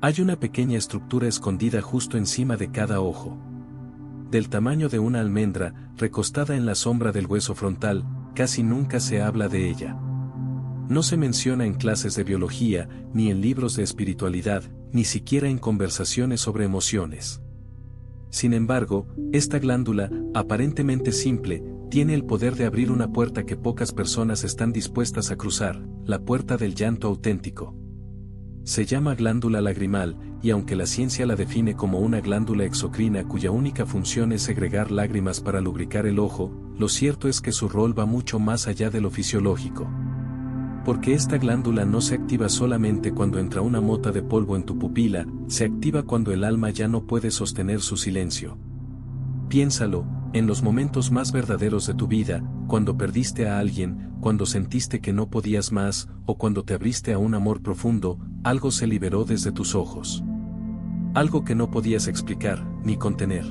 Hay una pequeña estructura escondida justo encima de cada ojo. Del tamaño de una almendra, recostada en la sombra del hueso frontal, casi nunca se habla de ella. No se menciona en clases de biología, ni en libros de espiritualidad, ni siquiera en conversaciones sobre emociones. Sin embargo, esta glándula, aparentemente simple, tiene el poder de abrir una puerta que pocas personas están dispuestas a cruzar, la puerta del llanto auténtico. Se llama glándula lagrimal, y aunque la ciencia la define como una glándula exocrina cuya única función es segregar lágrimas para lubricar el ojo, lo cierto es que su rol va mucho más allá de lo fisiológico. Porque esta glándula no se activa solamente cuando entra una mota de polvo en tu pupila, se activa cuando el alma ya no puede sostener su silencio. Piénsalo, en los momentos más verdaderos de tu vida, cuando perdiste a alguien, cuando sentiste que no podías más, o cuando te abriste a un amor profundo, algo se liberó desde tus ojos. Algo que no podías explicar, ni contener.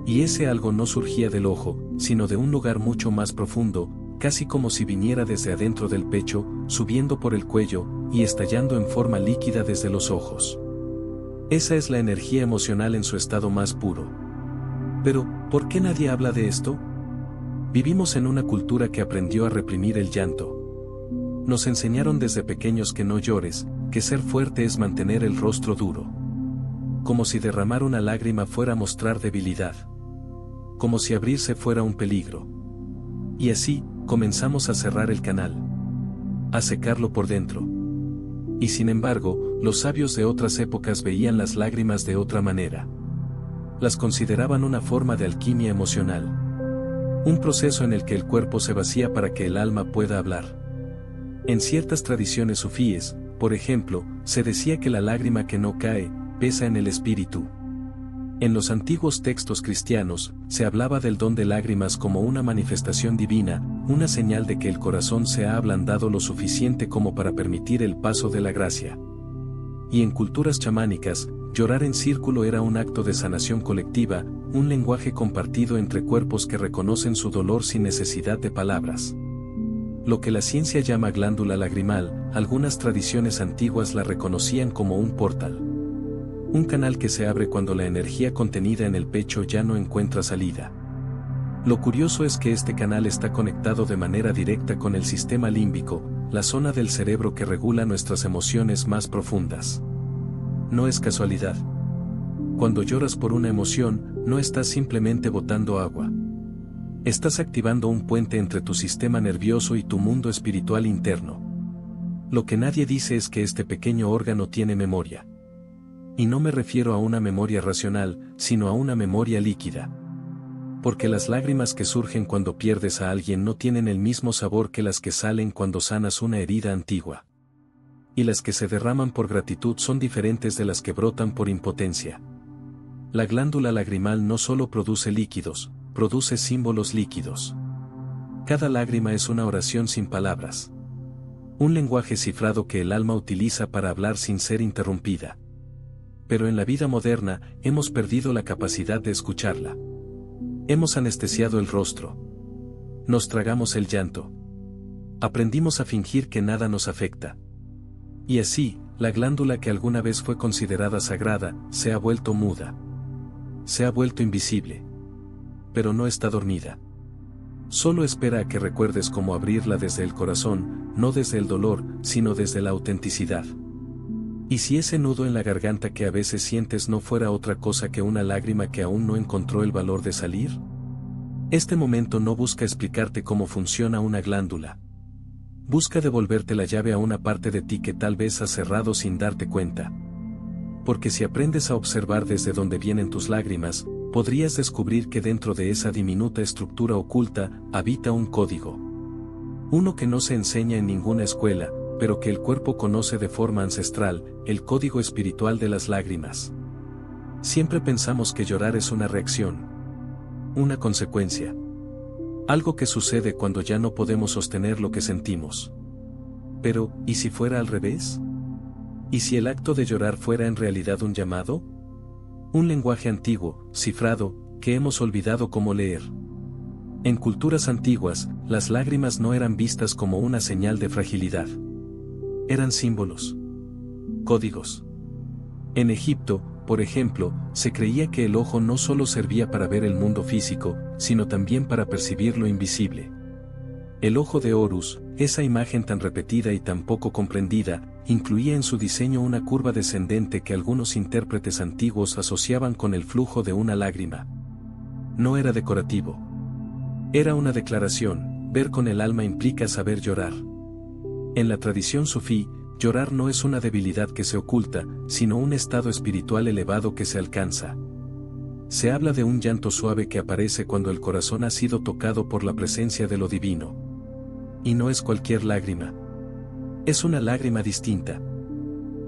Y ese algo no surgía del ojo, sino de un lugar mucho más profundo, casi como si viniera desde adentro del pecho, subiendo por el cuello, y estallando en forma líquida desde los ojos. Esa es la energía emocional en su estado más puro. Pero, ¿por qué nadie habla de esto? Vivimos en una cultura que aprendió a reprimir el llanto. Nos enseñaron desde pequeños que no llores, que ser fuerte es mantener el rostro duro. Como si derramar una lágrima fuera mostrar debilidad. Como si abrirse fuera un peligro. Y así, comenzamos a cerrar el canal. A secarlo por dentro. Y sin embargo, los sabios de otras épocas veían las lágrimas de otra manera. Las consideraban una forma de alquimia emocional. Un proceso en el que el cuerpo se vacía para que el alma pueda hablar. En ciertas tradiciones sufíes, por ejemplo, se decía que la lágrima que no cae, pesa en el espíritu. En los antiguos textos cristianos, se hablaba del don de lágrimas como una manifestación divina, una señal de que el corazón se ha ablandado lo suficiente como para permitir el paso de la gracia. Y en culturas chamánicas, llorar en círculo era un acto de sanación colectiva, un lenguaje compartido entre cuerpos que reconocen su dolor sin necesidad de palabras. Lo que la ciencia llama glándula lagrimal, algunas tradiciones antiguas la reconocían como un portal. Un canal que se abre cuando la energía contenida en el pecho ya no encuentra salida. Lo curioso es que este canal está conectado de manera directa con el sistema límbico, la zona del cerebro que regula nuestras emociones más profundas. No es casualidad. Cuando lloras por una emoción, no estás simplemente botando agua. Estás activando un puente entre tu sistema nervioso y tu mundo espiritual interno. Lo que nadie dice es que este pequeño órgano tiene memoria. Y no me refiero a una memoria racional, sino a una memoria líquida. Porque las lágrimas que surgen cuando pierdes a alguien no tienen el mismo sabor que las que salen cuando sanas una herida antigua. Y las que se derraman por gratitud son diferentes de las que brotan por impotencia. La glándula lagrimal no solo produce líquidos, produce símbolos líquidos. Cada lágrima es una oración sin palabras. Un lenguaje cifrado que el alma utiliza para hablar sin ser interrumpida. Pero en la vida moderna, hemos perdido la capacidad de escucharla. Hemos anestesiado el rostro. Nos tragamos el llanto. Aprendimos a fingir que nada nos afecta. Y así, la glándula que alguna vez fue considerada sagrada, se ha vuelto muda. Se ha vuelto invisible. Pero no está dormida. Solo espera a que recuerdes cómo abrirla desde el corazón, no desde el dolor, sino desde la autenticidad. ¿Y si ese nudo en la garganta que a veces sientes no fuera otra cosa que una lágrima que aún no encontró el valor de salir? Este momento no busca explicarte cómo funciona una glándula. Busca devolverte la llave a una parte de ti que tal vez has cerrado sin darte cuenta. Porque si aprendes a observar desde dónde vienen tus lágrimas, podrías descubrir que dentro de esa diminuta estructura oculta, habita un código. Uno que no se enseña en ninguna escuela, pero que el cuerpo conoce de forma ancestral, el código espiritual de las lágrimas. Siempre pensamos que llorar es una reacción. Una consecuencia. Algo que sucede cuando ya no podemos sostener lo que sentimos. Pero, ¿y si fuera al revés? ¿Y si el acto de llorar fuera en realidad un llamado? Un lenguaje antiguo, cifrado, que hemos olvidado cómo leer. En culturas antiguas, las lágrimas no eran vistas como una señal de fragilidad. Eran símbolos. Códigos. En Egipto, por ejemplo, se creía que el ojo no solo servía para ver el mundo físico, sino también para percibir lo invisible. El ojo de Horus, esa imagen tan repetida y tan poco comprendida, incluía en su diseño una curva descendente que algunos intérpretes antiguos asociaban con el flujo de una lágrima. No era decorativo. Era una declaración: ver con el alma implica saber llorar. En la tradición sufí, llorar no es una debilidad que se oculta, sino un estado espiritual elevado que se alcanza. Se habla de un llanto suave que aparece cuando el corazón ha sido tocado por la presencia de lo divino. Y no es cualquier lágrima. Es una lágrima distinta.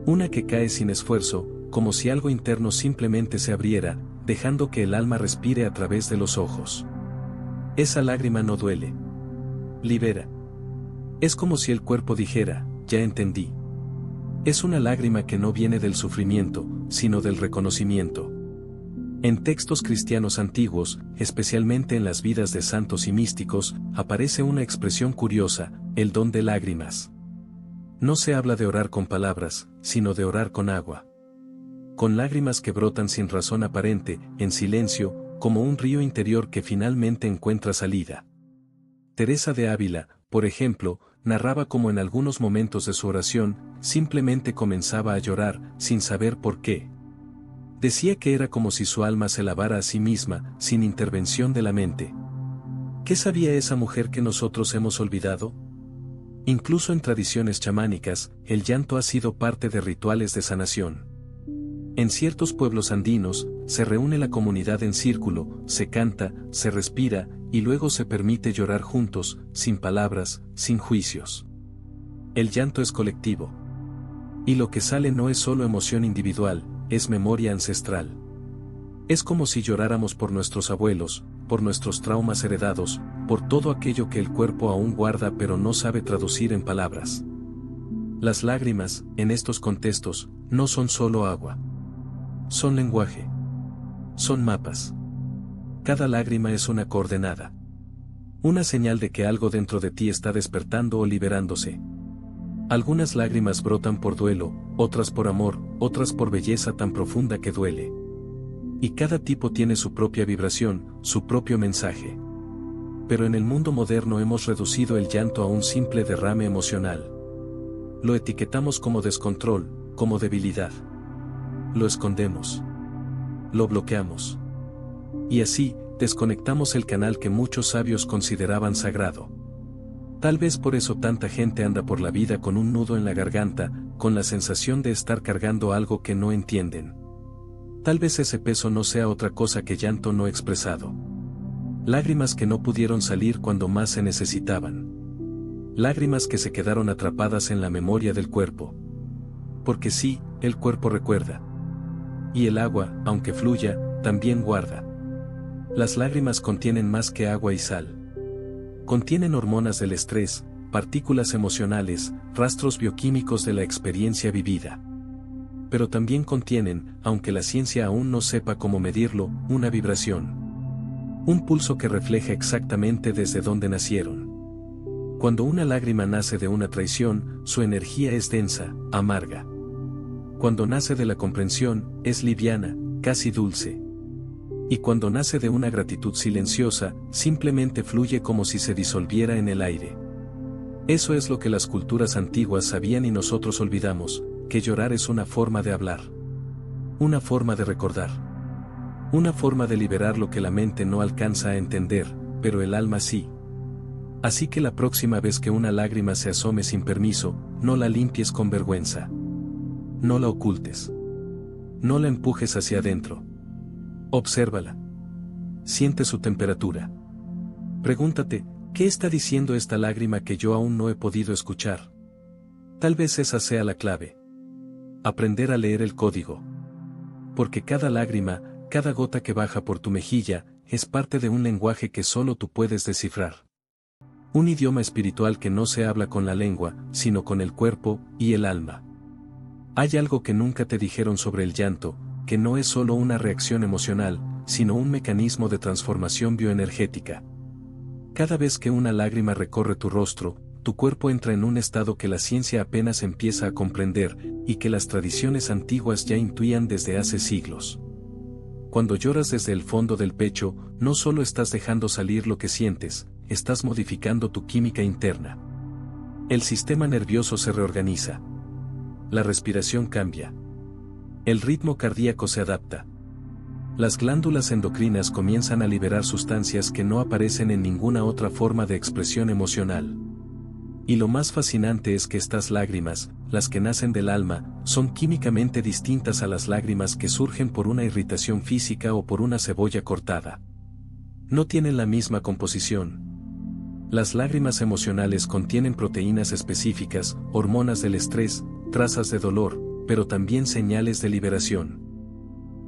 Una que cae sin esfuerzo, como si algo interno simplemente se abriera, dejando que el alma respire a través de los ojos. Esa lágrima no duele. Libera. Es como si el cuerpo dijera: ya entendí. Es una lágrima que no viene del sufrimiento, sino del reconocimiento. En textos cristianos antiguos, especialmente en las vidas de santos y místicos, aparece una expresión curiosa: el don de lágrimas. No se habla de orar con palabras, sino de orar con agua. Con lágrimas que brotan sin razón aparente, en silencio, como un río interior que finalmente encuentra salida. Teresa de Ávila, por ejemplo, narraba cómo en algunos momentos de su oración, simplemente comenzaba a llorar, sin saber por qué. Decía que era como si su alma se lavara a sí misma, sin intervención de la mente. ¿Qué sabía esa mujer que nosotros hemos olvidado? Incluso en tradiciones chamánicas, el llanto ha sido parte de rituales de sanación. En ciertos pueblos andinos, se reúne la comunidad en círculo, se canta, se respira, y luego se permite llorar juntos, sin palabras, sin juicios. El llanto es colectivo. Y lo que sale no es solo emoción individual, es memoria ancestral. Es como si lloráramos por nuestros abuelos, por nuestros traumas heredados, por todo aquello que el cuerpo aún guarda pero no sabe traducir en palabras. Las lágrimas, en estos contextos, no son solo agua. Son lenguaje. Son mapas. Cada lágrima es una coordenada. Una señal de que algo dentro de ti está despertando o liberándose. Algunas lágrimas brotan por duelo, otras por amor, otras por belleza tan profunda que duele. Y cada tipo tiene su propia vibración, su propio mensaje. Pero en el mundo moderno hemos reducido el llanto a un simple derrame emocional. Lo etiquetamos como descontrol, como debilidad. Lo escondemos. Lo bloqueamos. Y así, desconectamos el canal que muchos sabios consideraban sagrado. Tal vez por eso tanta gente anda por la vida con un nudo en la garganta, con la sensación de estar cargando algo que no entienden. Tal vez ese peso no sea otra cosa que llanto no expresado. Lágrimas que no pudieron salir cuando más se necesitaban. Lágrimas que se quedaron atrapadas en la memoria del cuerpo. Porque sí, el cuerpo recuerda. Y el agua, aunque fluya, también guarda. Las lágrimas contienen más que agua y sal. Contienen hormonas del estrés, partículas emocionales, rastros bioquímicos de la experiencia vivida. Pero también contienen, aunque la ciencia aún no sepa cómo medirlo, una vibración. Un pulso que refleja exactamente desde dónde nacieron. Cuando una lágrima nace de una traición, su energía es densa, amarga. Cuando nace de la comprensión, es liviana, casi dulce. Y cuando nace de una gratitud silenciosa, simplemente fluye como si se disolviera en el aire. Eso es lo que las culturas antiguas sabían y nosotros olvidamos, que llorar es una forma de hablar. Una forma de recordar. Una forma de liberar lo que la mente no alcanza a entender, pero el alma sí. Así que la próxima vez que una lágrima se asome sin permiso, no la limpies con vergüenza. No la ocultes. No la empujes hacia adentro. Obsérvala. Siente su temperatura. Pregúntate, ¿qué está diciendo esta lágrima que yo aún no he podido escuchar? Tal vez esa sea la clave. Aprender a leer el código. Porque cada lágrima, cada gota que baja por tu mejilla, es parte de un lenguaje que solo tú puedes descifrar. Un idioma espiritual que no se habla con la lengua, sino con el cuerpo y el alma. Hay algo que nunca te dijeron sobre el llanto, que no es solo una reacción emocional, sino un mecanismo de transformación bioenergética. Cada vez que una lágrima recorre tu rostro, tu cuerpo entra en un estado que la ciencia apenas empieza a comprender, y que las tradiciones antiguas ya intuían desde hace siglos. Cuando lloras desde el fondo del pecho, no solo estás dejando salir lo que sientes, estás modificando tu química interna. El sistema nervioso se reorganiza. La respiración cambia. El ritmo cardíaco se adapta. Las glándulas endocrinas comienzan a liberar sustancias que no aparecen en ninguna otra forma de expresión emocional. Y lo más fascinante es que estas lágrimas, las que nacen del alma, son químicamente distintas a las lágrimas que surgen por una irritación física o por una cebolla cortada. No tienen la misma composición. Las lágrimas emocionales contienen proteínas específicas, hormonas del estrés, trazas de dolor, pero también señales de liberación.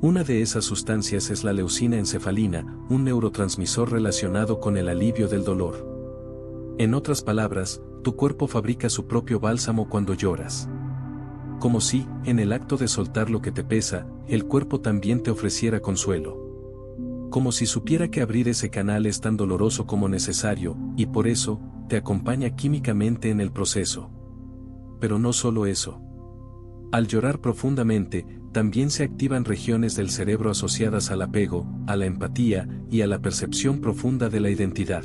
Una de esas sustancias es la leucina encefalina, un neurotransmisor relacionado con el alivio del dolor. En otras palabras, tu cuerpo fabrica su propio bálsamo cuando lloras. Como si, en el acto de soltar lo que te pesa, el cuerpo también te ofreciera consuelo. Como si supiera que abrir ese canal es tan doloroso como necesario, y por eso, te acompaña químicamente en el proceso. Pero no solo eso. Al llorar profundamente, también se activan regiones del cerebro asociadas al apego, a la empatía y a la percepción profunda de la identidad.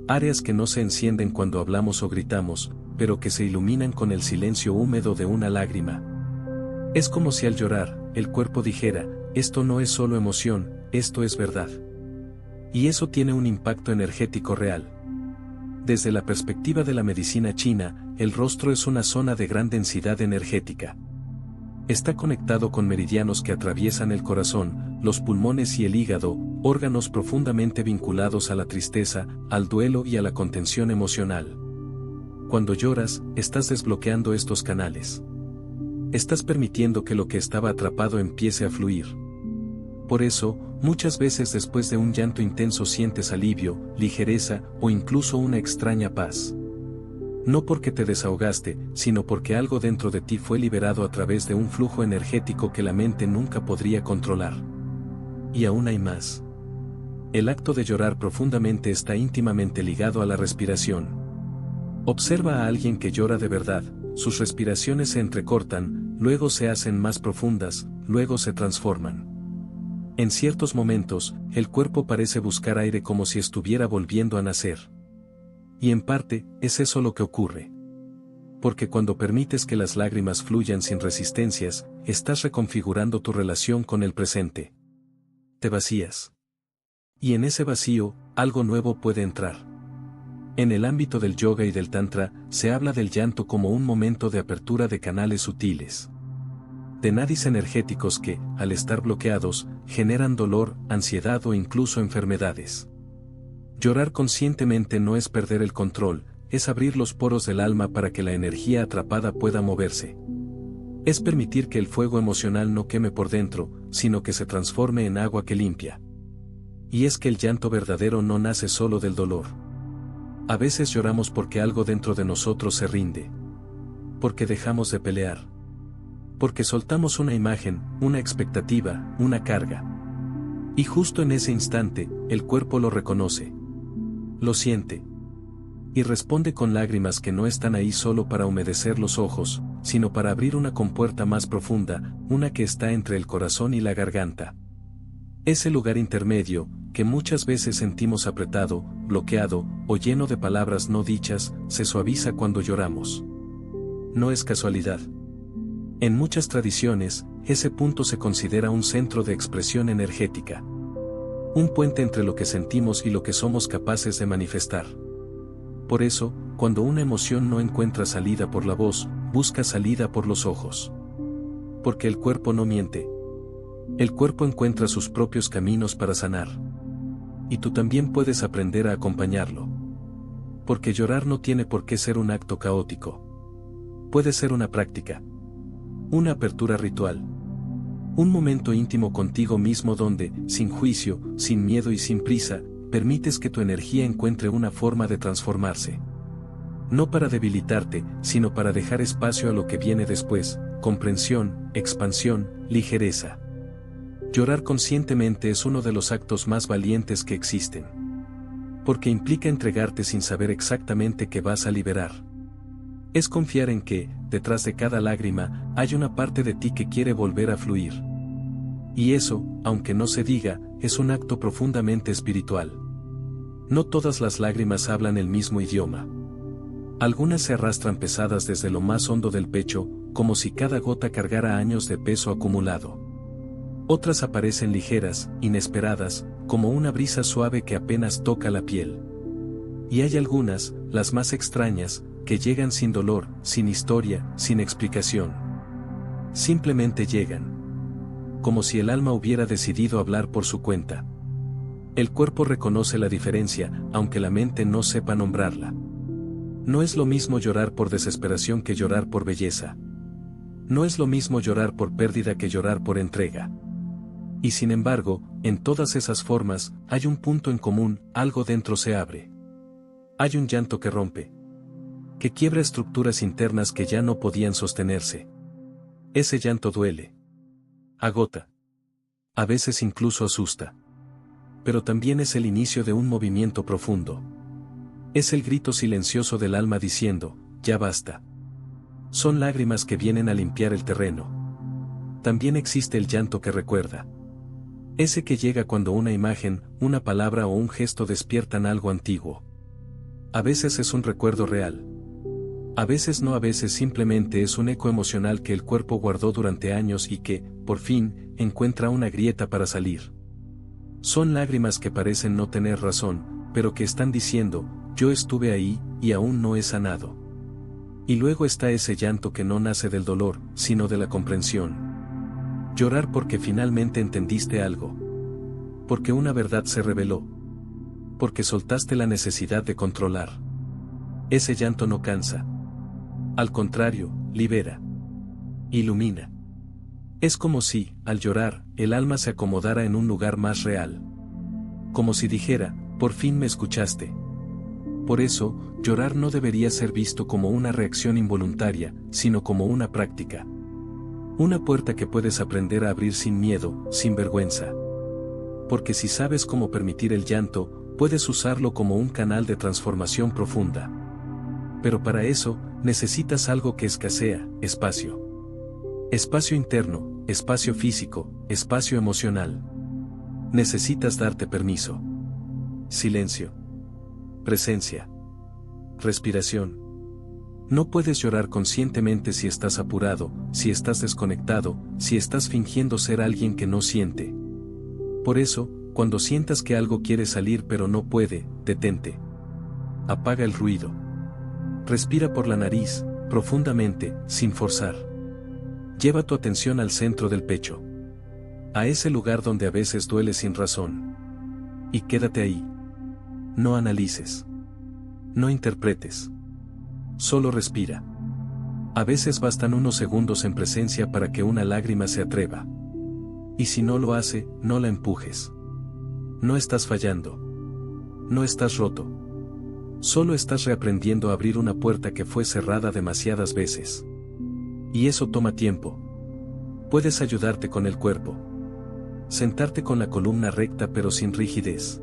Áreas que no se encienden cuando hablamos o gritamos, pero que se iluminan con el silencio húmedo de una lágrima. Es como si al llorar, el cuerpo dijera, esto no es solo emoción, esto es verdad. Y eso tiene un impacto energético real. Desde la perspectiva de la medicina china, el rostro es una zona de gran densidad energética. Está conectado con meridianos que atraviesan el corazón, los pulmones y el hígado, órganos profundamente vinculados a la tristeza, al duelo y a la contención emocional. Cuando lloras, estás desbloqueando estos canales. Estás permitiendo que lo que estaba atrapado empiece a fluir. Por eso, muchas veces después de un llanto intenso sientes alivio, ligereza o incluso una extraña paz. No porque te desahogaste, sino porque algo dentro de ti fue liberado a través de un flujo energético que la mente nunca podría controlar. Y aún hay más. El acto de llorar profundamente está íntimamente ligado a la respiración. Observa a alguien que llora de verdad, sus respiraciones se entrecortan, luego se hacen más profundas, luego se transforman. En ciertos momentos, el cuerpo parece buscar aire como si estuviera volviendo a nacer. Y en parte, es eso lo que ocurre. Porque cuando permites que las lágrimas fluyan sin resistencias, estás reconfigurando tu relación con el presente. Te vacías. Y en ese vacío, algo nuevo puede entrar. En el ámbito del yoga y del tantra, se habla del llanto como un momento de apertura de canales sutiles. De nadis energéticos que, al estar bloqueados, generan dolor, ansiedad o incluso enfermedades. Llorar conscientemente no es perder el control, es abrir los poros del alma para que la energía atrapada pueda moverse. Es permitir que el fuego emocional no queme por dentro, sino que se transforme en agua que limpia. Y es que el llanto verdadero no nace solo del dolor. A veces lloramos porque algo dentro de nosotros se rinde. Porque dejamos de pelear. Porque soltamos una imagen, una expectativa, una carga. Y justo en ese instante, el cuerpo lo reconoce. Lo siente. Y responde con lágrimas que no están ahí solo para humedecer los ojos, sino para abrir una compuerta más profunda, una que está entre el corazón y la garganta. Ese lugar intermedio, que muchas veces sentimos apretado, bloqueado, o lleno de palabras no dichas, se suaviza cuando lloramos. No es casualidad. En muchas tradiciones, ese punto se considera un centro de expresión energética. Un puente entre lo que sentimos y lo que somos capaces de manifestar. Por eso, cuando una emoción no encuentra salida por la voz, busca salida por los ojos. Porque el cuerpo no miente. El cuerpo encuentra sus propios caminos para sanar. Y tú también puedes aprender a acompañarlo. Porque llorar no tiene por qué ser un acto caótico. Puede ser una práctica. Una apertura ritual. Un momento íntimo contigo mismo donde, sin juicio, sin miedo y sin prisa, permites que tu energía encuentre una forma de transformarse. No para debilitarte, sino para dejar espacio a lo que viene después, comprensión, expansión, ligereza. Llorar conscientemente es uno de los actos más valientes que existen. Porque implica entregarte sin saber exactamente qué vas a liberar. Es confiar en que, detrás de cada lágrima, hay una parte de ti que quiere volver a fluir. Y eso, aunque no se diga, es un acto profundamente espiritual. No todas las lágrimas hablan el mismo idioma. Algunas se arrastran pesadas desde lo más hondo del pecho, como si cada gota cargara años de peso acumulado. Otras aparecen ligeras, inesperadas, como una brisa suave que apenas toca la piel. Y hay algunas, las más extrañas, que llegan sin dolor, sin historia, sin explicación. Simplemente llegan. Como si el alma hubiera decidido hablar por su cuenta. El cuerpo reconoce la diferencia, aunque la mente no sepa nombrarla. No es lo mismo llorar por desesperación que llorar por belleza. No es lo mismo llorar por pérdida que llorar por entrega. Y sin embargo, en todas esas formas, hay un punto en común, algo dentro se abre. Hay un llanto que rompe. Que quiebra estructuras internas que ya no podían sostenerse. Ese llanto duele. Agota. A veces incluso asusta. Pero también es el inicio de un movimiento profundo. Es el grito silencioso del alma diciendo, ya basta. Son lágrimas que vienen a limpiar el terreno. También existe el llanto que recuerda. Ese que llega cuando una imagen, una palabra o un gesto despiertan algo antiguo. A veces es un recuerdo real. A veces no, a veces simplemente es un eco emocional que el cuerpo guardó durante años y que, por fin, encuentra una grieta para salir. Son lágrimas que parecen no tener razón, pero que están diciendo, yo estuve ahí, y aún no he sanado. Y luego está ese llanto que no nace del dolor, sino de la comprensión. Llorar porque finalmente entendiste algo. Porque una verdad se reveló. Porque soltaste la necesidad de controlar. Ese llanto no cansa. Al contrario, libera. Ilumina. Es como si, al llorar, el alma se acomodara en un lugar más real. Como si dijera, por fin me escuchaste. Por eso, llorar no debería ser visto como una reacción involuntaria, sino como una práctica. Una puerta que puedes aprender a abrir sin miedo, sin vergüenza. Porque si sabes cómo permitir el llanto, puedes usarlo como un canal de transformación profunda. Pero para eso, necesitas algo que escasea, espacio. Espacio interno, espacio físico, espacio emocional. Necesitas darte permiso. Silencio. Presencia. Respiración. No puedes llorar conscientemente si estás apurado, si estás desconectado, si estás fingiendo ser alguien que no siente. Por eso, cuando sientas que algo quiere salir pero no puede, detente. Apaga el ruido. Respira por la nariz, profundamente, sin forzar. Lleva tu atención al centro del pecho. A ese lugar donde a veces duele sin razón. Y quédate ahí. No analices. No interpretes. Solo respira. A veces bastan unos segundos en presencia para que una lágrima se atreva. Y si no lo hace, no la empujes. No estás fallando. No estás roto. Solo estás reaprendiendo a abrir una puerta que fue cerrada demasiadas veces. Y eso toma tiempo. Puedes ayudarte con el cuerpo. Sentarte con la columna recta pero sin rigidez.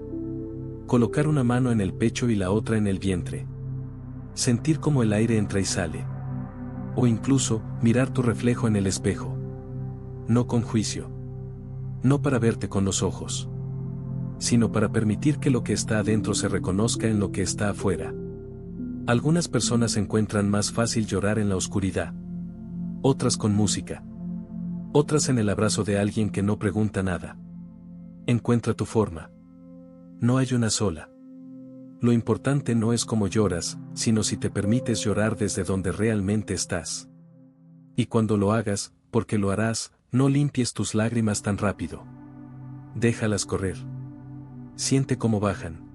Colocar una mano en el pecho y la otra en el vientre. Sentir cómo el aire entra y sale. O incluso, mirar tu reflejo en el espejo. No con juicio. No para verte con los ojos. Sino para permitir que lo que está adentro se reconozca en lo que está afuera. Algunas personas encuentran más fácil llorar en la oscuridad. Otras con música. Otras en el abrazo de alguien que no pregunta nada. Encuentra tu forma. No hay una sola. Lo importante no es cómo lloras, sino si te permites llorar desde donde realmente estás. Y cuando lo hagas, porque lo harás, no limpies tus lágrimas tan rápido. Déjalas correr. Siente cómo bajan.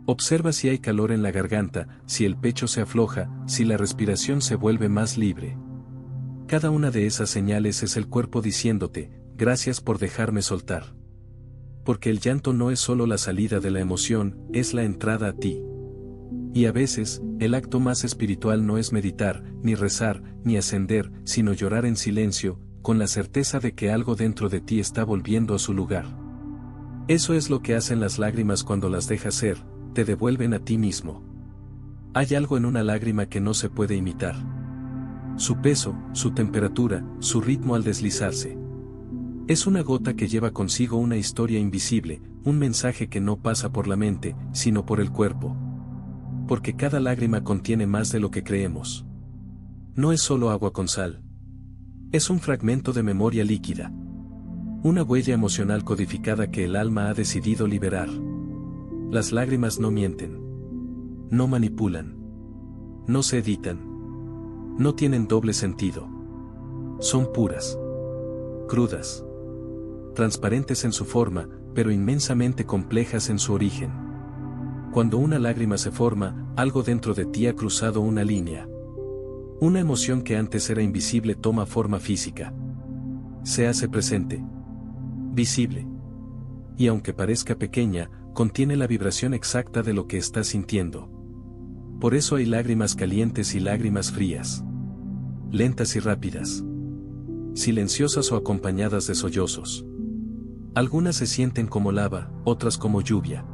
Observa si hay calor en la garganta, si el pecho se afloja, si la respiración se vuelve más libre. Cada una de esas señales es el cuerpo diciéndote, gracias por dejarme soltar. Porque el llanto no es solo la salida de la emoción, es la entrada a ti. Y a veces, el acto más espiritual no es meditar, ni rezar, ni ascender, sino llorar en silencio, con la certeza de que algo dentro de ti está volviendo a su lugar. Eso es lo que hacen las lágrimas cuando las dejas ser, te devuelven a ti mismo. Hay algo en una lágrima que no se puede imitar. Su peso, su temperatura, su ritmo al deslizarse. Es una gota que lleva consigo una historia invisible, un mensaje que no pasa por la mente, sino por el cuerpo. Porque cada lágrima contiene más de lo que creemos. No es solo agua con sal. Es un fragmento de memoria líquida. Una huella emocional codificada que el alma ha decidido liberar. Las lágrimas no mienten. No manipulan. No se editan. No tienen doble sentido. Son puras. Crudas. Transparentes en su forma, pero inmensamente complejas en su origen. Cuando una lágrima se forma, algo dentro de ti ha cruzado una línea. Una emoción que antes era invisible toma forma física. Se hace presente. Visible. Y aunque parezca pequeña, contiene la vibración exacta de lo que estás sintiendo. Por eso hay lágrimas calientes y lágrimas frías. Lentas y rápidas. Silenciosas o acompañadas de sollozos. Algunas se sienten como lava, otras como lluvia.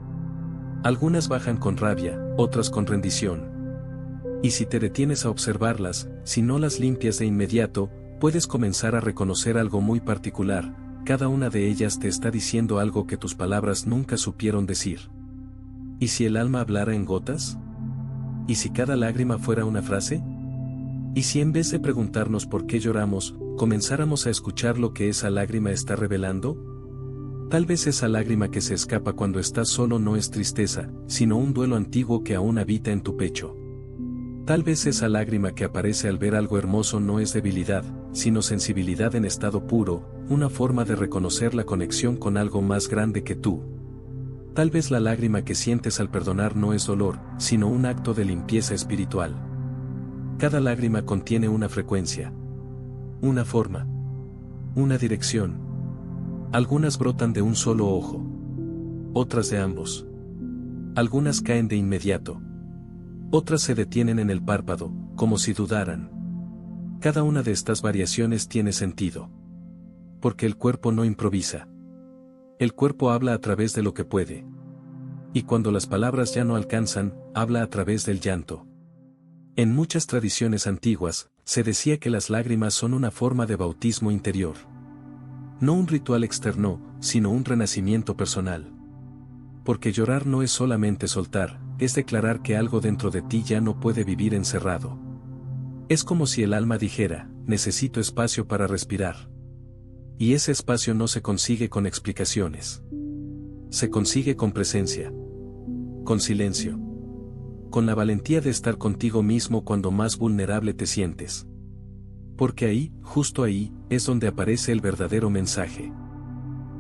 Algunas bajan con rabia, otras con rendición. Y si te detienes a observarlas, si no las limpias de inmediato, puedes comenzar a reconocer algo muy particular. Cada una de ellas te está diciendo algo que tus palabras nunca supieron decir. ¿Y si el alma hablara en gotas? ¿Y si cada lágrima fuera una frase? ¿Y si en vez de preguntarnos por qué lloramos, comenzáramos a escuchar lo que esa lágrima está revelando? Tal vez esa lágrima que se escapa cuando estás solo no es tristeza, sino un duelo antiguo que aún habita en tu pecho. Tal vez esa lágrima que aparece al ver algo hermoso no es debilidad, sino sensibilidad en estado puro, una forma de reconocer la conexión con algo más grande que tú. Tal vez la lágrima que sientes al perdonar no es dolor, sino un acto de limpieza espiritual. Cada lágrima contiene una frecuencia, una forma, una dirección. Algunas brotan de un solo ojo, otras de ambos. Algunas caen de inmediato. Otras se detienen en el párpado, como si dudaran. Cada una de estas variaciones tiene sentido. Porque el cuerpo no improvisa. El cuerpo habla a través de lo que puede. Y cuando las palabras ya no alcanzan, habla a través del llanto. En muchas tradiciones antiguas, se decía que las lágrimas son una forma de bautismo interior. No un ritual externo, sino un renacimiento personal. Porque llorar no es solamente soltar, es declarar que algo dentro de ti ya no puede vivir encerrado. Es como si el alma dijera, necesito espacio para respirar. Y ese espacio no se consigue con explicaciones. Se consigue con presencia. Con silencio. Con la valentía de estar contigo mismo cuando más vulnerable te sientes. Porque ahí, justo ahí, es donde aparece el verdadero mensaje.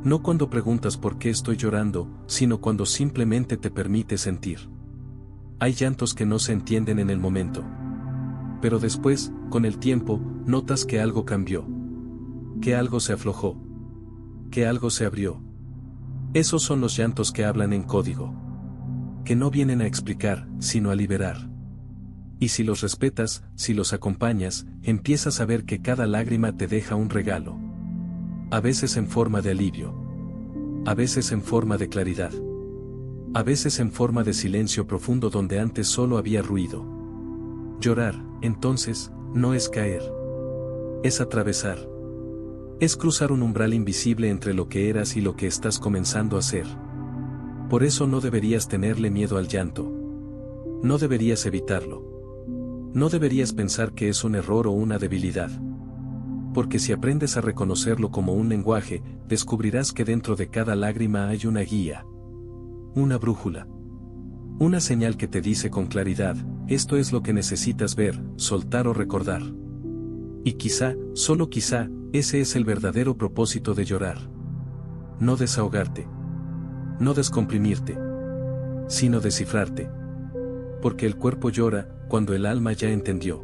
No cuando preguntas por qué estoy llorando, sino cuando simplemente te permites sentir. Hay llantos que no se entienden en el momento. Pero después, con el tiempo, notas que algo cambió. Que algo se aflojó. Que algo se abrió. Esos son los llantos que hablan en código. Que no vienen a explicar, sino a liberar. Y si los respetas, si los acompañas, empiezas a ver que cada lágrima te deja un regalo. A veces en forma de alivio. A veces en forma de claridad. A veces en forma de silencio profundo donde antes solo había ruido. Llorar, entonces, no es caer. Es atravesar. Es cruzar un umbral invisible entre lo que eras y lo que estás comenzando a ser. Por eso no deberías tenerle miedo al llanto. No deberías evitarlo. No deberías pensar que es un error o una debilidad. Porque si aprendes a reconocerlo como un lenguaje, descubrirás que dentro de cada lágrima hay una guía. Una brújula. Una señal que te dice con claridad, esto es lo que necesitas ver, soltar o recordar. Y quizá, solo quizá, ese es el verdadero propósito de llorar. No desahogarte. No descomprimirte. Sino descifrarte. Porque el cuerpo llora, cuando el alma ya entendió.